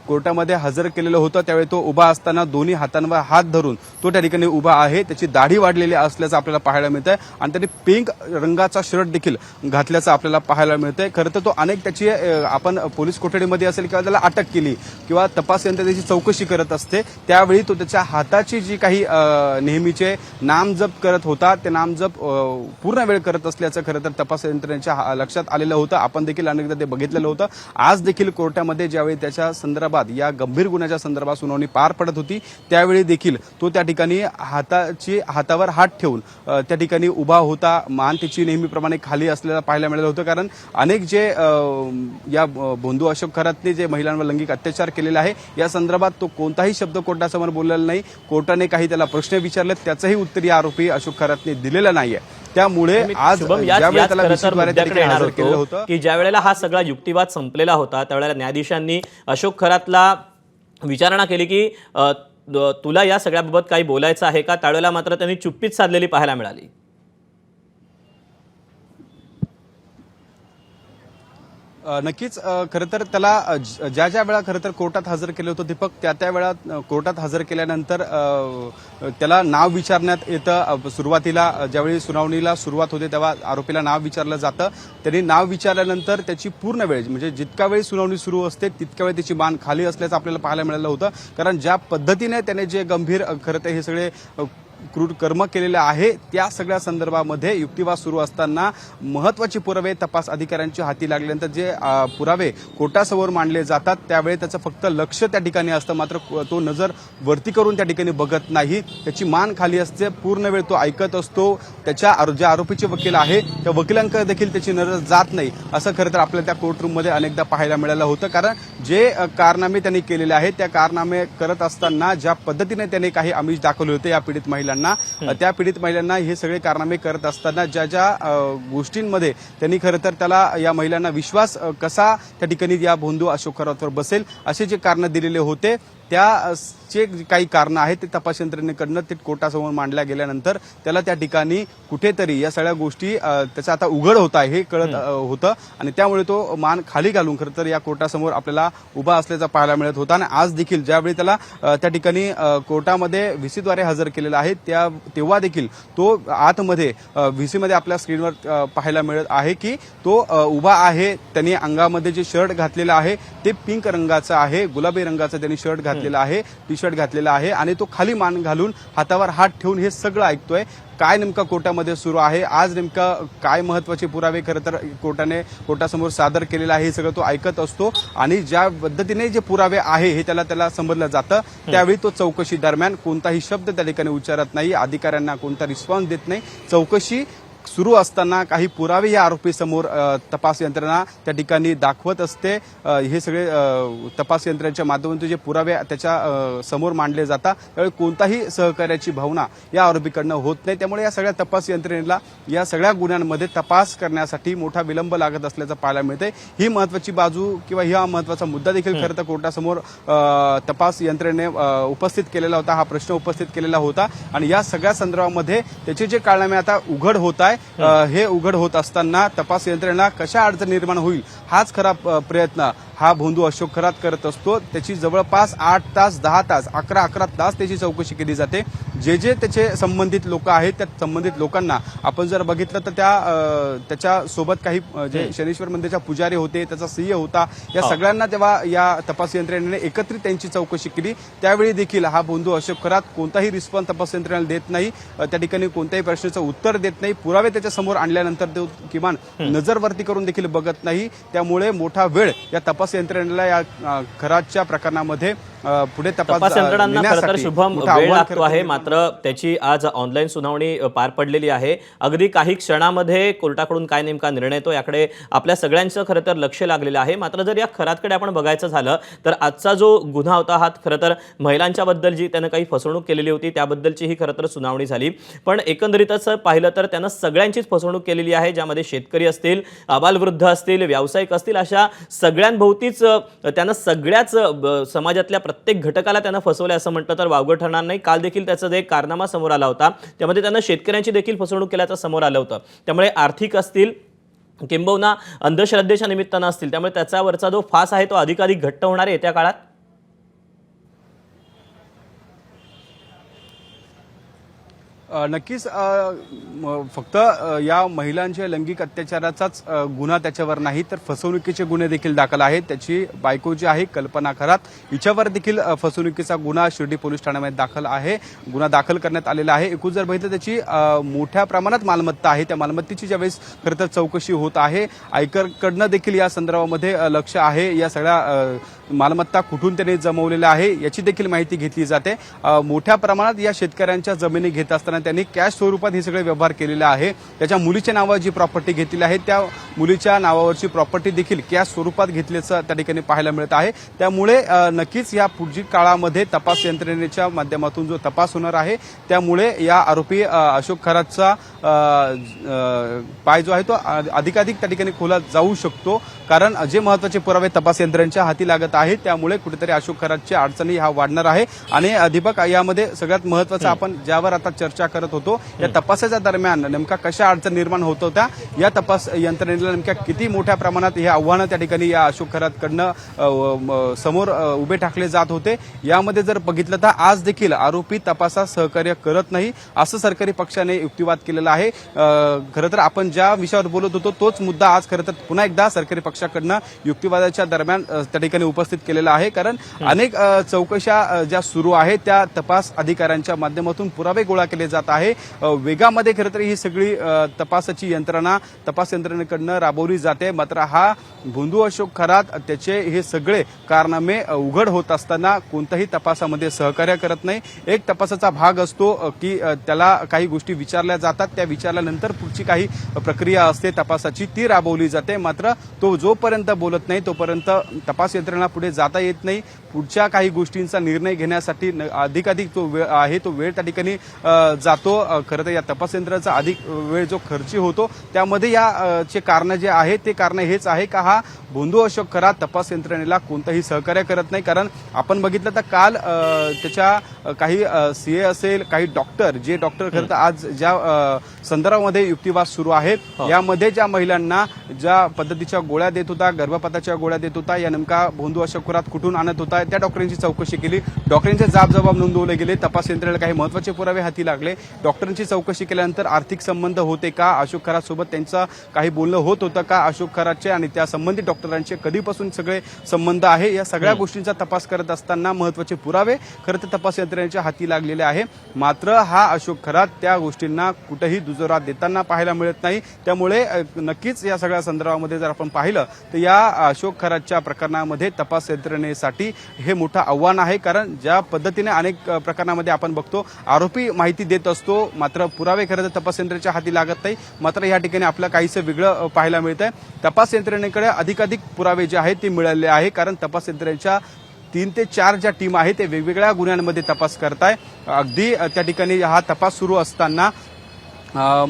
कोर्टामध्ये हजर केलेलं होतं त्यावेळी तो उभा असताना दोन्ही हातांवर हात धरून तो त्या ठिकाणी उभा आहे, त्याची दाढी वाढलेली असल्याचं आपल्याला पाहायला मिळतंय आणि त्याने पिंक रंगाचा शर्ट देखील घातल्याचं आपल्याला पाहायला मिळतंय। खरं तर तो अनेक त्याची आपण पोलीस कोठडीमध्ये असेल किंवा त्याला अटक केली किंवा तपास यंत्रणेची चौकशी करत असते त्यावेळी तो त्याच्या हाताची जी काही नेहमीचे नामजप करत होता ते नामजप पूर्ण वेळ करत असल्याचं खरं तर तपास यंत्रणेच्या लक्षात आलेलं होतं। आपण देखील अनेकदा ते बघितलेलं होतं। आज देखील कोर्टामध्ये ज्यावेळी त्याच्या संदर्भात या गंभीर गुन्ह्याच्या संदर्भात सुनावणी पार पडत होती त्यावेळी देखील तो त्या ठिकाणी हातावर हात ठेवून त्या ठिकाणी उभा होता, मान त्याची नेहमीप्रमाणे खाली असलेला पाहायला मिळालं होतं, कारण अनेक जे या बंधू अशोक खरातने जे महिलांवर लैंगिक अत्याचार केलेला आहे या संदर्भात तो कोणताही शब्द कोर्टासमोर बोललेला नाही। कोर्टाने काही त्याला प्रश्न विचारले त्याचंही उत्तर या आरोपी अशोक खरातने दिलेलं नाहीये। त्यामुळे आज की ज्या वेळेला हा सगळा युक्तिवाद संपलेला होता त्यावेळेला न्यायाधीशांनी अशोक खरातला विचारणा केली की तुला या सगळ्याबाबत काही बोलायचं आहे का? त्यावेळेला मात्र त्यांनी चुप्पीच साधलेली पाहायला मिळाली। नक्कीच खरं तर त्याला ज्या ज्या वेळा खरं तर कोर्टात हजर केलं होतं दीपक, त्या वेळा कोर्टात हजर केल्यानंतर त्याला नाव विचारण्यात येतं. सुरुवातीला ज्यावेळी सुनावणीला सुरुवात होते तेव्हा आरोपीला नाव विचारलं जातं. त्यांनी नाव विचारल्यानंतर त्याची पूर्ण वेळ म्हणजे जितका वेळ सुनावणी सुरू असते तितका वेळ त्याची मान खाली असल्याचं आपल्याला पाहायला मिळालं होतं. कारण ज्या पद्धतीने त्याने जे गंभीर खरं तर हे सगळे क्रूर कर्म केलेले आहे त्या सगळ्या संदर्भामध्ये युक्तिवाद सुरू असताना महत्वाचे पुरावे तपास अधिकाऱ्यांच्या हाती लागल्यानंतर जे पुरावे कोर्टासमोर मांडले जातात त्यावेळी त्याचं फक्त लक्ष त्या ठिकाणी असतं, मात्र तो नजर वरती करून त्या ठिकाणी बघत नाही. त्याची मान खाली असते, पूर्ण वेळ तो ऐकत असतो. त्याच्या ज्या आरोपीचे वकील आहे त्या वकिलांकडे देखील त्याची नजर जात नाही, असं खरं तर आपल्याला त्या कोर्टरूममध्ये अनेकदा पाहायला मिळालं होतं. कारण जे कारनामे त्यांनी केलेले आहेत त्या कारनामे करत असताना ज्या पद्धतीने त्यांनी काही आमिष दाखवले होते या पीडित महिलांना, त्या पीडित महिलांना हे सगळे कारनामे करत असताना ज्या ज्या गोष्टींमध्ये त्यांनी खरं तर त्याला या महिलांना विश्वास कसा त्या ठिकाणी या भोंदू अशोक खरातवर बसेल असे जे कारण दिलेले होते त्याचे काही कारण आहेत ते तपास यंत्रणेकडनं ते कोर्टासमोर मांडल्या गेल्यानंतर त्याला त्या ठिकाणी कुठेतरी या सगळ्या गोष्टी त्याचा आता उघड होत आहे हे कळत होतं आणि त्यामुळे तो मान खाली घालून खरं तर या कोर्टासमोर आपल्याला उभा असल्याचा पाहायला मिळत होता. आणि आज देखील ज्यावेळी त्याला त्या ठिकाणी कोर्टामध्ये व्हीसीद्वारे हजर केलेला आहे तेव्हा देखील तो आतमध्ये व्हीसीमध्ये आपल्या स्क्रीनवर पाहायला मिळत आहे की तो उभा आहे. त्यांनी अंगामध्ये जे शर्ट घातलेलं आहे ते पिंक रंगाचं आहे, गुलाबी रंगाचं त्यांनी शर्ट घातलेला आहे, टी शर्ट घातलेला आहे आणि तो खाली मान घालून हातावर हात ठेवून हे सगळं ऐकतोय. काय नेमका कोर्टामध्ये सुरू आहे, आज नेमका काय महत्वाचे पुरावे खरं तर कोर्टासमोर सादर केलेला आहे हे सगळं तो ऐकत असतो. आणि ज्या पद्धतीने जे पुरावे आहे हे त्याला समजलं जातं त्यावेळी तो चौकशी दरम्यान कोणताही शब्द त्या ठिकाणी उच्चारत नाही, अधिकाऱ्यांना कोणता रिस्पॉन्स देत नाही. चौकशी सुरू असताना काही पुरावे या आरोपीसमोर तपास यंत्रणा त्या ठिकाणी दाखवत असते. हे सगळे तपास यंत्रणेच्या माध्यमातून जे पुरावे त्याच्या समोर मांडले जातात त्यावेळी कोणताही सहकार्याची भावना या आरोपीकडनं होत नाही. त्यामुळे या सगळ्या तपास यंत्रणेला या सगळ्या गुन्ह्यांमध्ये तपास करण्यासाठी मोठा विलंब लागत असल्याचं पाहायला मिळतंय. ही महत्वाची बाजू किंवा हा महत्वाचा मुद्दा देखील खरं तर कोर्टासमोर तपास यंत्रणेने उपस्थित केलेला होता, हा प्रश्न उपस्थित केलेला होता. आणि या सगळ्या संदर्भामध्ये त्याचे जे कारनामे आता उघड होत आहे हे उघड होत असताना तपास यंत्रणेला कशा अडचण निर्माण होईल हाच खरा प्रयत्न हा भोंदू अशोक खरात करत असतो. त्याची जवळपास 8 तास 10 तास 11 तास त्याची चौकशी केली जाते. जे त्याचे संबंधित लोक आहेत त्या संबंधित लोकांना आपण जर बघितलं तर त्याच्या सोबत काही जे शनीश्वर मंदिरच्या पुजारी होते, त्याचा सिंह होता, या सगळ्यांना तेव्हा या तपास यंत्रणेने एकत्रित त्यांची चौकशी केली. त्यावेळी देखील हा भोंदू अशोक खरात कोणताही रिस्पॉन्स तपास यंत्रणेला देत नाही, त्या ठिकाणी कोणत्याही प्रश्नाचं उत्तर देत नाही. पुरावे त्याच्या समोर आणल्यानंतर तो किमान नजरवरती करून देखील बघत नाही. त्यामुळे मोठा वेळ या तपास यंत्रणेला या खरातच्या प्रकरणामध्ये पुढे तपास यंत्रणांना खरं तर शुभम वेळ लागतो आहे. मात्र त्याची आज ऑनलाईन सुनावणी पार पडलेली आहे. अगदी काही क्षणामध्ये कोर्टाकडून काय नेमका निर्णय येतो याकडे आपल्या सगळ्यांचं खरं तर लक्ष लागलेलं आहे. मात्र जर या खरातकडे आपण बघायचं झालं तर आजचा जो गुन्हा होता हा खरं तर महिलांच्या बद्दल जी त्यानं काही फसवणूक केलेली होती त्याबद्दलची ही खरं तर सुनावणी झाली. पण एकंदरीतच पाहिलं तर त्यानं सगळ्यांचीच फसवणूक केलेली आहे, ज्यामध्ये शेतकरी असतील, आबालवृद्ध असतील, व्यावसायिक असतील, अशा सगळ्यांभोवतीच त्यानं सगळ्याच समाजातल्या प्रत्येक घटकाला त्यानं फसवलं असं म्हटलं तर वावगं ठरणार नाही. काल देखील त्याचा जे कारनामा समोर आला होता त्यामध्ये त्यानं शेतकऱ्यांची देखील फसवणूक केल्याचं समोर आलं होतं. त्यामुळे आर्थिक असतील किंबहुना अंधश्रद्धेच्या निमित्तानं असतील, त्यामुळे त्याच्यावरचा जो फास आहे तो अधिकाधिक घट्ट होणार आहे येत्या काळात. नक्कीच फक्त या महिलांच्या लैंगिक अत्याचाराचाच गुन्हा त्याच्यावर नाही तर फसवणुकीचे गुन्हे देखील दाखल आहेत. त्याची बायको जी आहे कल्पना खरात हिच्यावर देखील फसवणुकीचा गुन्हा शिर्डी पोलीस ठाण्यामध्ये दाखल आहे, गुन्हा दाखल करण्यात आलेला आहे. एकूण जर बघितलं त्याची मोठ्या प्रमाणात मालमत्ता आहे, त्या मालमत्तेची ज्यावेळेस खरं तर चौकशी होत आहे आयकरकडनं देखील या संदर्भामध्ये लक्ष आहे. या सगळ्या मालमत्ता कुठून त्याने जमवलेल्या आहे याची देखील माहिती घेतली जाते. मोठ्या प्रमाणात या शेतकऱ्यांच्या जमिनी घेत असताना त्यांनी कॅश स्वरूपात हे सगळे व्यवहार केलेले आहे. त्याच्या मुलीच्या नावावर जी प्रॉपर्टी घेतलेली आहे त्या मुलीच्या नावावरची प्रॉपर्टी देखील कॅश स्वरूपात घेतल्याचं त्या ठिकाणी पाहायला मिळत आहे. त्यामुळे नक्कीच या पुढील काळामध्ये तपास यंत्रणेच्या माध्यमातून जो तपास होणार आहे त्यामुळे या आरोपी अशोक खरातचा पाय जो आहे तो अधिकाधिक त्या ठिकाणी खोला जाऊ शकतो. कारण जे महत्वाचे पुरावे तपास यंत्रणेच्या हाती लागत मिळत आहे, त्यामुळे कुठेतरी अशोक खरातची अडचणी हा वाढणार आहे। आणि दीपक, यामध्ये सगळ्यात महत्त्वाचं आपण ज्यावर आता चर्चा करत होतो, या तपासाच्या दरम्यान नेमका कशा अडचणी निर्माण होत होत्या, या तपास यंत्रणेला नेमक्या किती मोठ्या प्रमाणात हे आव्हानं त्या ठिकाणी या अशोक खरातकडनं समोर उभे ठाकले जात होते, यामध्ये जर बघितलं तर आज देखील आरोपी तपासात सहकार्य करत नाही असं सरकारी पक्षाने युक्तिवाद केलेला आहे। खरं तर आपण ज्या विषयावर बोलत होतो तोच मुद्दा आज खरं तर पुन्हा एकदा सरकारी पक्षाकडनं युक्तिवादाच्या दरम्यान त्या ठिकाणी उपस्थित केलेला आहे। कारण अनेक चौकशा ज्या सुरू आहेत त्या तपास अधिकाऱ्यांच्या माध्यमातून पुरावे गोळा केले जात आहे। वेगामध्ये खरं तर ही सगळी तपासाची यंत्रणा तपास यंत्रणेकडनं राबवली जाते, मात्र हा भोंदू अशोक खरात त्याचे हे सगळे कारनामे उघड होत असताना कोणत्याही तपासामध्ये सहकार्य करत नाही। एक तपासाचा भाग असतो की त्याला काही गोष्टी विचारल्या जातात, त्या विचारल्यानंतर पुढची काही प्रक्रिया असते तपासाची ती राबवली जाते, मात्र तो जोपर्यंत बोलत नाही तोपर्यंत तपास यंत्रणा पुढे जाता येत नाही। पुढच्या काही गोष्टींचा निर्णय घेण्यासाठी अधिकाधिक तो वेळ आहे तो वेळ त्या ठिकाणी जातो। खरं तर या तपास यंत्रणाचा अधिक वेळ जो खर्ची होतो त्यामध्ये याचे कारण जे आहे ते कारण हेच आहे का हा भोंदू अशोक खरात तपास यंत्रणेला कोणतंही सहकार्य करत नाही। कारण आपण बघितलं तर काल त्याच्या काही सीए असेल, काही डॉक्टर खरं तर आज ज्या संदर्भामध्ये युक्तिवाद सुरू आहेत यामध्ये ज्या महिलांना ज्या पद्धतीच्या गोळ्या देत होता, गर्भपाताच्या गोळ्या देत होता, या नेमका भोंदू अशोक खरात कुठून आणत होता त्या डॉक्टरांची चौकशी केली, डॉक्टरांचे जबाब नोंदवले गेले, तपास यंत्रणेला काही महत्त्वाचे पुरावे हाती लागले। डॉक्टरांची चौकशी केल्यानंतर आर्थिक संबंध होते का, अशोक खरात सोबत त्यांचं काही बोलणं होत होतं का, अशोक खरातचे आणि त्या संबंधित डॉक्टरांचे कधीपासून सगळे संबंध आहे, या सगळ्या गोष्टींचा तपास करत असताना महत्त्वाचे पुरावे खरं तर तपास यंत्रणेच्या हाती लागलेले आहे। मात्र हा अशोक खरात त्या गोष्टींना कुठेही दुजोरा देताना पाहायला मिळत नाही। त्यामुळे नक्कीच या सगळ्या संदर्भामध्ये जर आपण पाहिलं तर या अशोक खरातच्या प्रकरणामध्ये तपास यंत्रणेसाठी हे मोठं आव्हान आहे। कारण ज्या पद्धतीने अनेक प्रकरणामध्ये आपण बघतो आरोपी माहिती देत असतो मात्र पुरावे खरं तर तपास यंत्रणेच्या हाती लागत नाही, मात्र या ठिकाणी आपलं काहीसं वेगळं पाहायला मिळतंय। तपास यंत्रणेकडे अधिकाधिक पुरावे जे आहेत ते मिळाले आहे, कारण तपास यंत्रणेच्या 3 ते 4 ज्या टीम आहेत ते वेगवेगळ्या गुन्ह्यांमध्ये तपास करताय। अगदी त्या ठिकाणी हा तपास सुरू असताना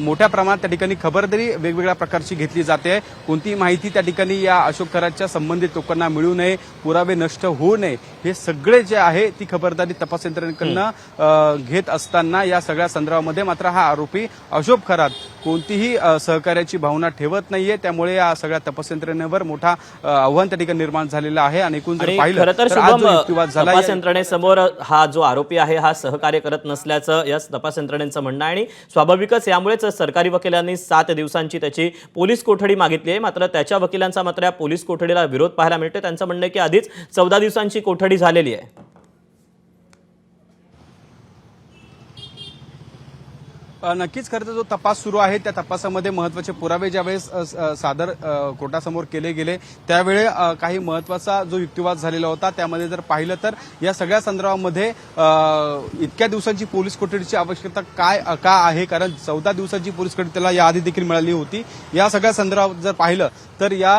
मोठ्या प्रमाणात त्या ठिकाणी खबरदारी वेगवेगळ्या प्रकारची घेतली जाते। कोणतीही माहिती त्या ठिकाणी या अशोक खरातच्या संबंधित लोकांना मिळू नये, पुरावे नष्ट होऊ नये, हे सगळे जे आहे ती खबरदारी तपास यंत्रणेकडनं घेत असताना या सगळ्या संदर्भामध्ये मात्र हा आरोपी अशोक खरात कोणतीही सहकार्याची भावना ठेवत नाहीये। त्यामुळे या सगळ्या तपास यंत्रणेवर मोठा आव्हान त्या ठिकाणी निर्माण झालेला आहे। आणि एकूण जर पाहिलं तर आज जो युक्तिवाद झाला तपास यंत्रणेसमोर हा जो आरोपी आहे हा सहकार्य करत नसल्याचं या तपास यंत्रणेचं म्हणणं आहे आणि स्वाभाविकच यामुळेच सरकारी वकिलांनी 7 दिवसांची त्याची पोलीस कोठडी मागितली आहे। मात्र त्याच्या वकिलांचा मात्र या पोलीस कोठडीला विरोध पाहायला मिळतो। त्यांचं म्हणणं आहे की आधीच 14 दिवसांची कोठडी झालेली आहे। नक्कीच खरं तर जो तपास सुरू आहे त्या तपासामध्ये महत्त्वाचे पुरावे ज्यावेळेस सादर कोर्टासमोर केले गेले त्यावेळी काही महत्त्वाचा जो युक्तिवाद झालेला होता त्यामध्ये जर पाहिलं तर या सगळ्या संदर्भामध्ये इतक्या दिवसांची पोलीस कोठडीची आवश्यकता का आहे, कारण 14 दिवसांची पोलीस कोठडी त्याला याआधी देखील मिळाली होती। या सगळ्या संदर्भात जर पाहिलं तर या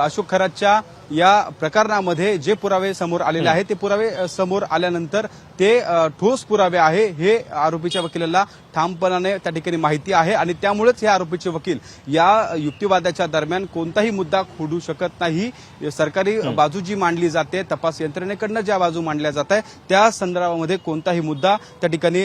अशोक खरातच्या या प्रकरणामध्ये जे पुरावे समोर आलेले आहेत ते पुरावे समोर आल्यानंतर ते ठोस पुरावे आहे हे आरोपीच्या वकिलाला ठामपणाने त्या ठिकाणी माहिती आहे आणि त्यामुळेच हे आरोपीचे वकील या युक्तिवादाच्या दरम्यान कोणताही मुद्दा खोडू शकत नाही। सरकारी बाजू जी मांडली जाते, तपास यंत्रणेकडनं ज्या बाजू मांडल्या जात आहे त्या संदर्भामध्ये कोणताही मुद्दा त्या ठिकाणी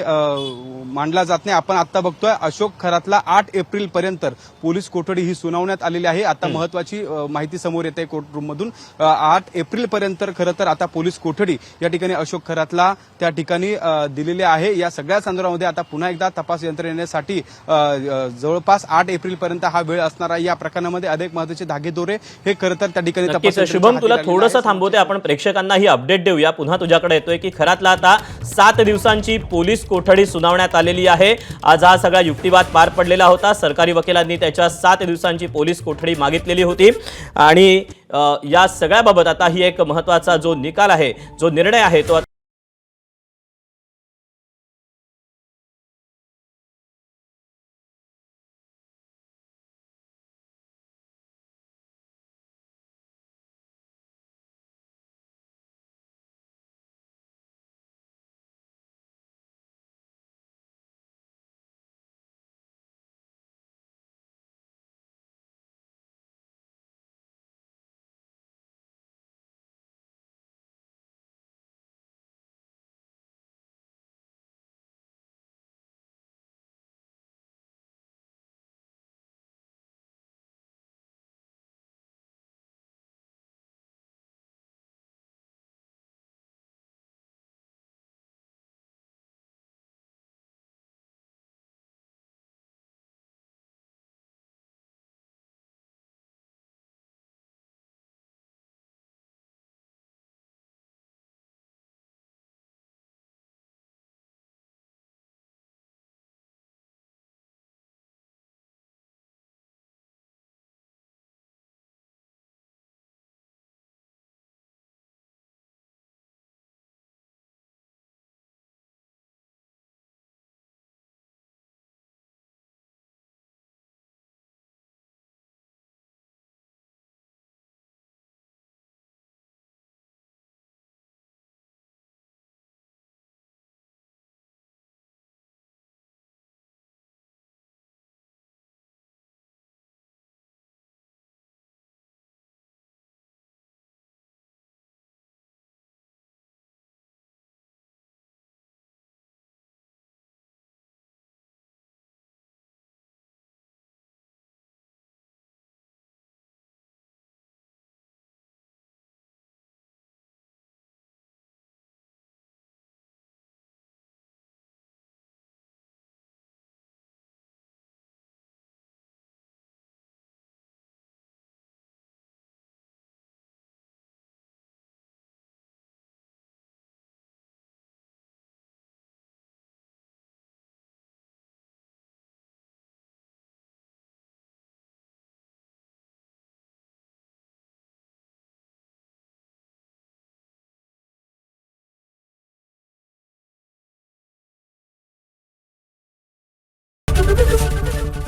मांडला जात नाही। आपण आता बघतोय अशोक खरातला 8 एप्रिल पर्यंत पोलीस कोठडी ही सुनावण्यात आलेली आहे। आता महत्वाची माहिती समोर येते कोर्टरूम मधून 8 एप्रिल पर्यंत खरं तर आता पोलीस कोठडी या ठिकाणी अशोक खरातला त्या ठिकाणी दिलेली आहे। या सगळ्या संदर्भामध्ये आता पुन्हा एकदा तपास यंत्रणेसाठी जवळपास 8 एप्रिल पर्यंत हा वेळ असणार आहे। या प्रकरणामध्ये अनेक महत्त्वाचे धागेदोरे हे खरं तर त्या ठिकाणी तपास शुभम तुला थोडंसं थांबवते, आपण प्रेक्षकांना ही अपडेट देऊया। पुन्हा तुझ्याकडे येतोय की खरातला आता 7 दिवसांची पोलीस कोठडी सुनावण्यात आलेली आहे। आज हा सगळा युक्तिवाद पार पडलेला होता। सरकारी वकिलांनी त्याच्या 7 दिवसांची पोलीस कोठडी मागितलेली होती आणि या सगळ्याबाबत आता ही एक महत्त्वाचा जो निकाल आहे, जो निर्णय आहे तो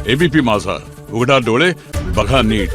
एबीपी माझा, उघडा डोळे बघा नीट.